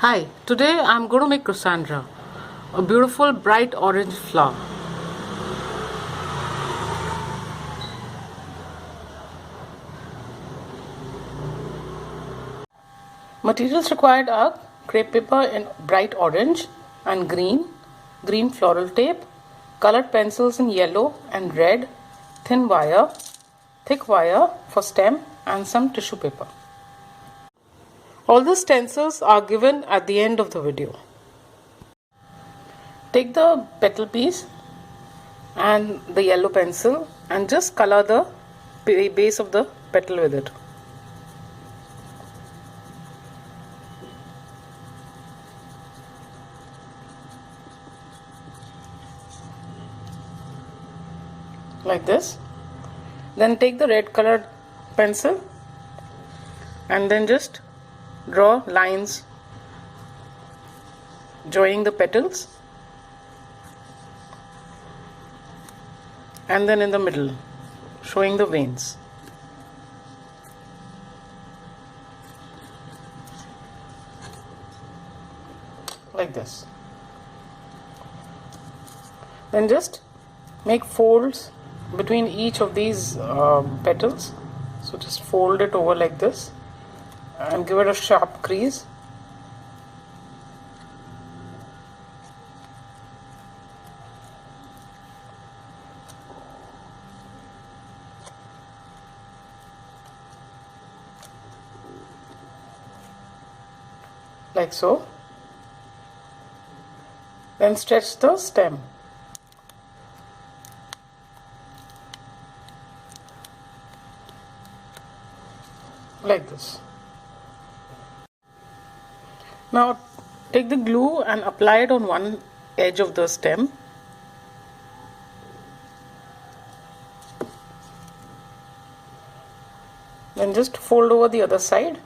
Hi, today I'm going to make Cassandra, a beautiful bright orange flower. Materials required are crepe paper in bright orange and green floral tape, colored pencils in yellow and red, thin wire, thick wire for stem and some tissue paper. All the stencils are given at the end of the video. Take the petal piece and the yellow pencil and just color the base of the petal with it. Like this. Then take the red colored pencil and then just draw lines joining the petals, and then in the middle showing the veins. Like this. Then just make folds between each of these petals. So just fold it over like this and give it a sharp crease. Like so. Then stretch the stem. Like this. Now take the glue and apply it on one edge of the stem. Then just fold over the other side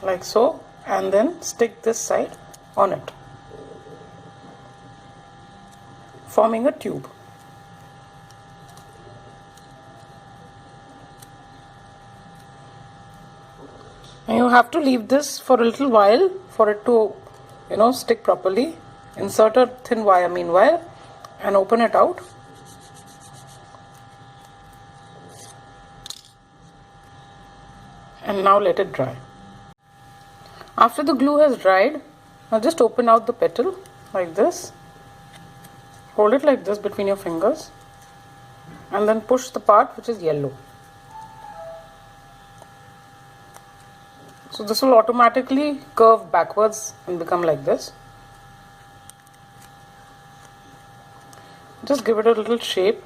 like so, and then stick this side on it, forming a tube. And you have to leave this for a little while for it to stick properly. Insert a thin wire meanwhile and open it out. And now let it dry. After the glue has dried, now just open out the petal like this. Hold it like this between your fingers and then push the part which is yellow. So this will automatically curve backwards and become like this. Just give it a little shape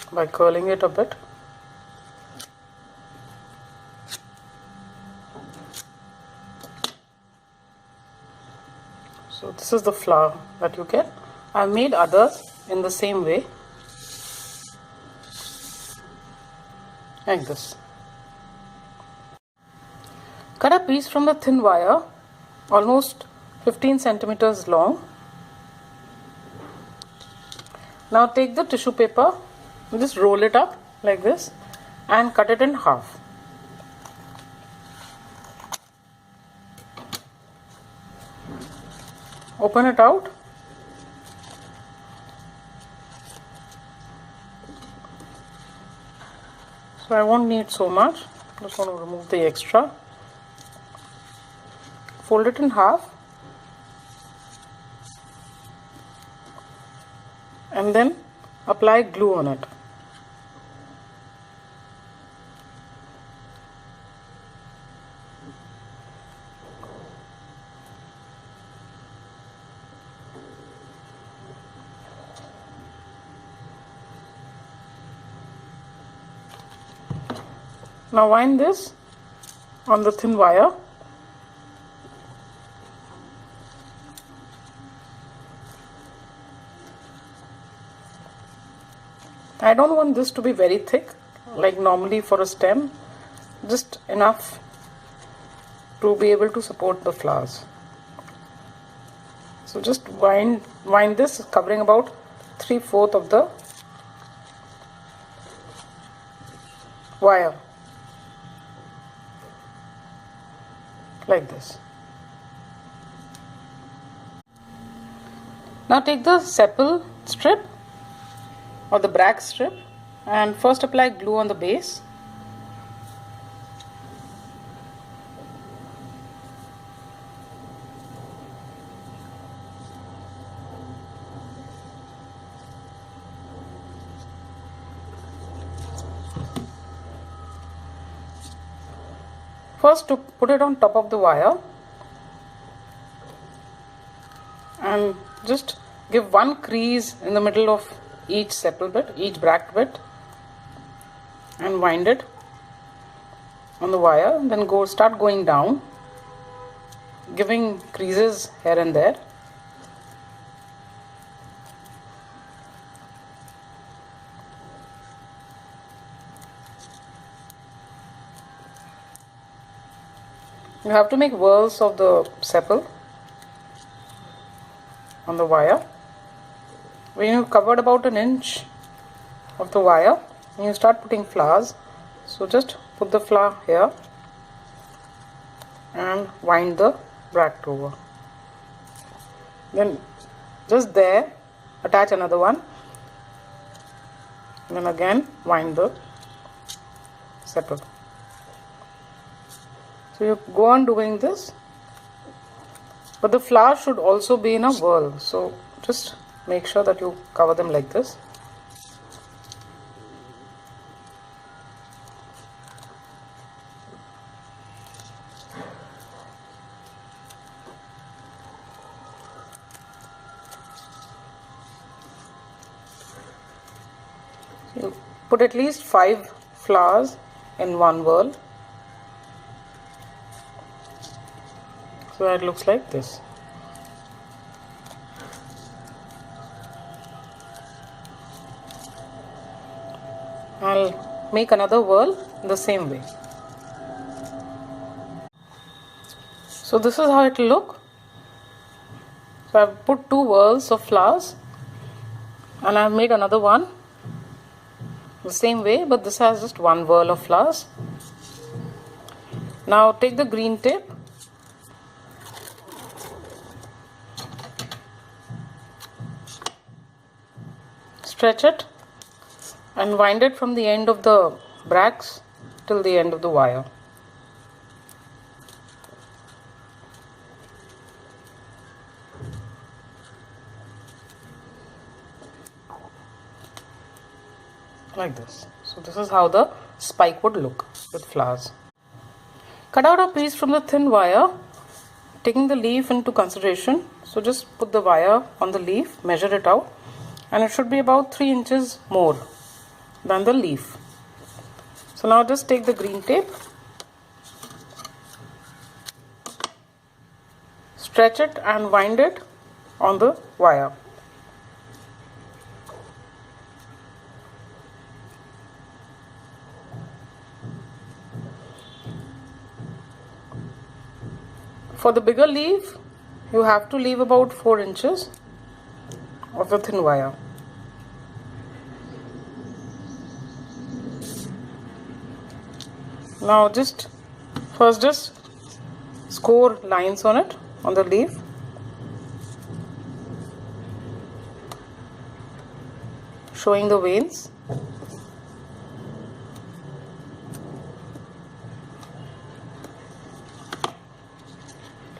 by curling it a bit. So this is the flower that you get. I've made others in the same way, like this. Cut a piece from the thin wire, almost 15 centimeters long. Now take the tissue paper, just roll it up like this and cut it in half. Open it out. So I won't need so much. Just want to remove the extra. Fold it in half and then apply glue on it. Now wind this on the thin wire. I don't want this to be very thick like normally for a stem, just enough to be able to support the flowers. So just wind this, covering about 3/4 of the wire. like this. Now take the sepal strip or the brag strip and first apply glue on the base. First to put it on top of the wire and just give one crease in the middle of each sepal bit, each bract bit, and wind it on the wire. Then start going down, giving creases here and there. You have to make whorls of the sepal on the wire. When you've covered about an inch of the wire, you start putting flowers. So just put the flower here and wind the bract over. Then just there attach another one. And then again wind the sepal. So you go on doing this, but the flower should also be in a whorl. So just make sure that you cover them like this. You put at least 5 flowers in one whorl. So that looks like this. I'll make another whorl in the same way. So this is how it will look. So I've put 2 whorls of flowers and I've made another one the same way, but this has just 1 whorl of flowers. Now take the green tape stretch it and wind it from the end of the bracts till the end of the wire. Like this. So this is how the spike would look with flowers. Cut out a piece from the thin wire, taking the leaf into consideration. So just put the wire on the leaf, measure it out, and it should be about 3 inches more than the leaf. So now just take the green tape, stretch it and wind it on the wire. For the bigger leaf, you have to leave about 4 inches of the thin wire. Now just score lines on it, on the leaf. Showing the veins.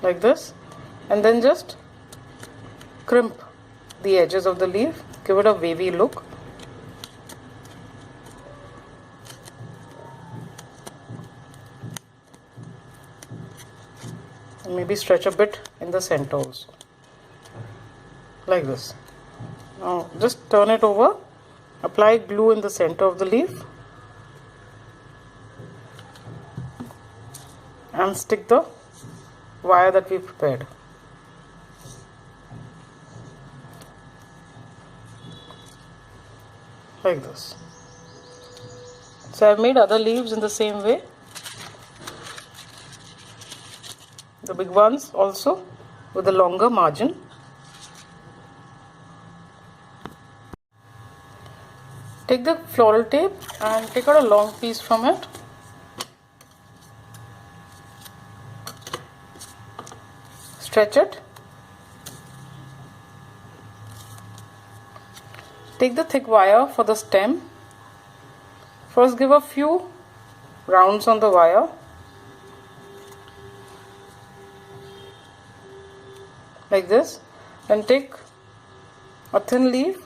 Like this, and then just crimp the edges of the leaf, give it a wavy look. And maybe stretch a bit in the center also. Like this. Now just turn it over, apply glue in the center of the leaf, and stick the wire that we prepared. Like this. So I've made other leaves in the same way. The big ones also with a longer margin. Take the floral tape and take out a long piece from it. Stretch it. Take the thick wire for the stem. First give a few rounds on the wire. Like this. Then take a thin leaf,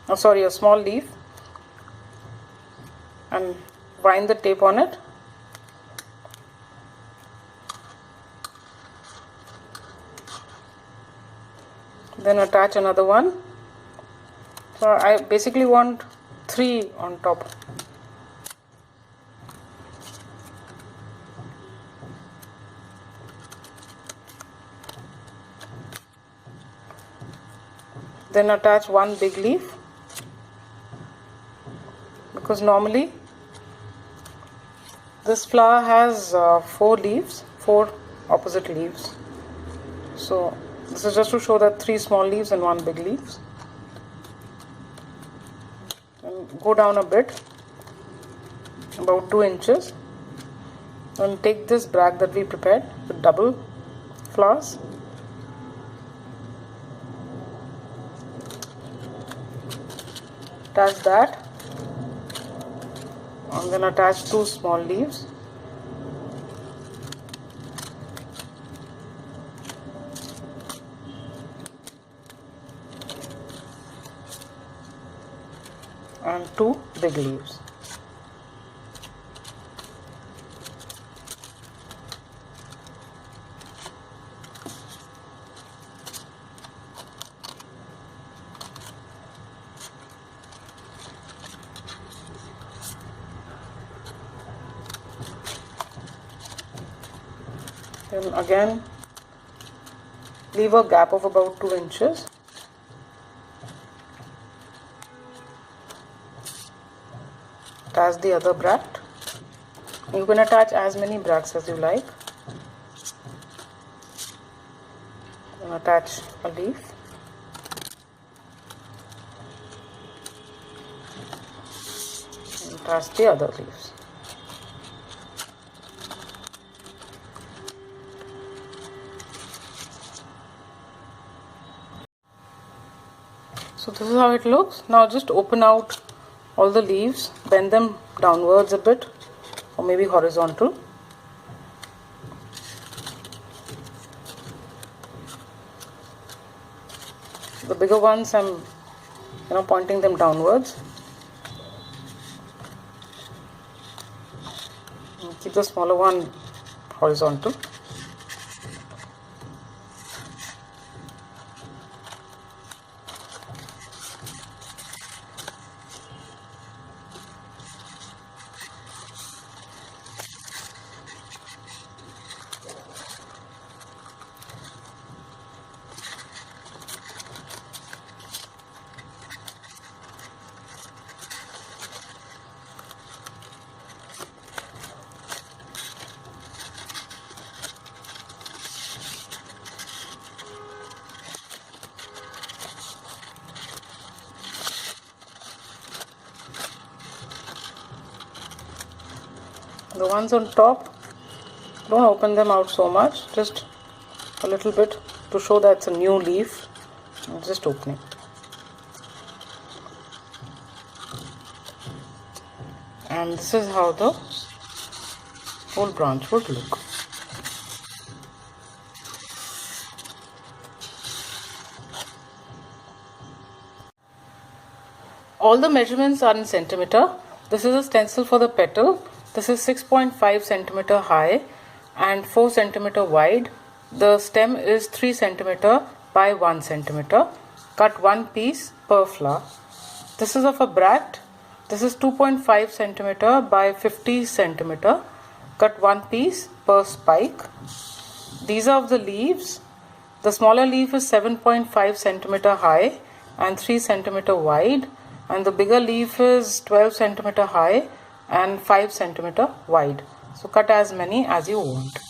a small leaf, and wind the tape on it. Then attach another one. So I basically want 3 on top. Then attach one big leaf, because normally this flower has 4 leaves, 4 opposite leaves. So this is just to show that 3 small leaves and 1 big leaf. And go down a bit, about 2 inches, and take this bracts that we prepared with double flowers. Attach that, and then attach 2 small leaves. And 2 big leaves. Then again leave a gap of about 2 inches. Attach the other bract. You can attach as many bracts as you like. Then attach a leaf. And attach the other leaves. So this is how it looks. Now just open out all the leaves, bend them downwards a bit, or maybe horizontal. The bigger ones I'm pointing them downwards. And keep the smaller one horizontal. The ones on top, don't open them out so much, just a little bit to show that it's a new leaf. I'm just opening. And this is how the whole branch would look. All the measurements are in centimeter. This is a stencil for the petal. This is 6.5 centimeter high and 4 centimeter wide. The stem is 3 centimeter by 1 centimeter. Cut 1 piece per flower. This is of a bract. This is 2.5 centimeter by 50 centimeter. Cut 1 piece per spike. These are of the leaves. The smaller leaf is 7.5 centimeter high and 3 centimeter wide, and the bigger leaf is 12 centimeter high and 5 centimeter wide. So cut as many as you want.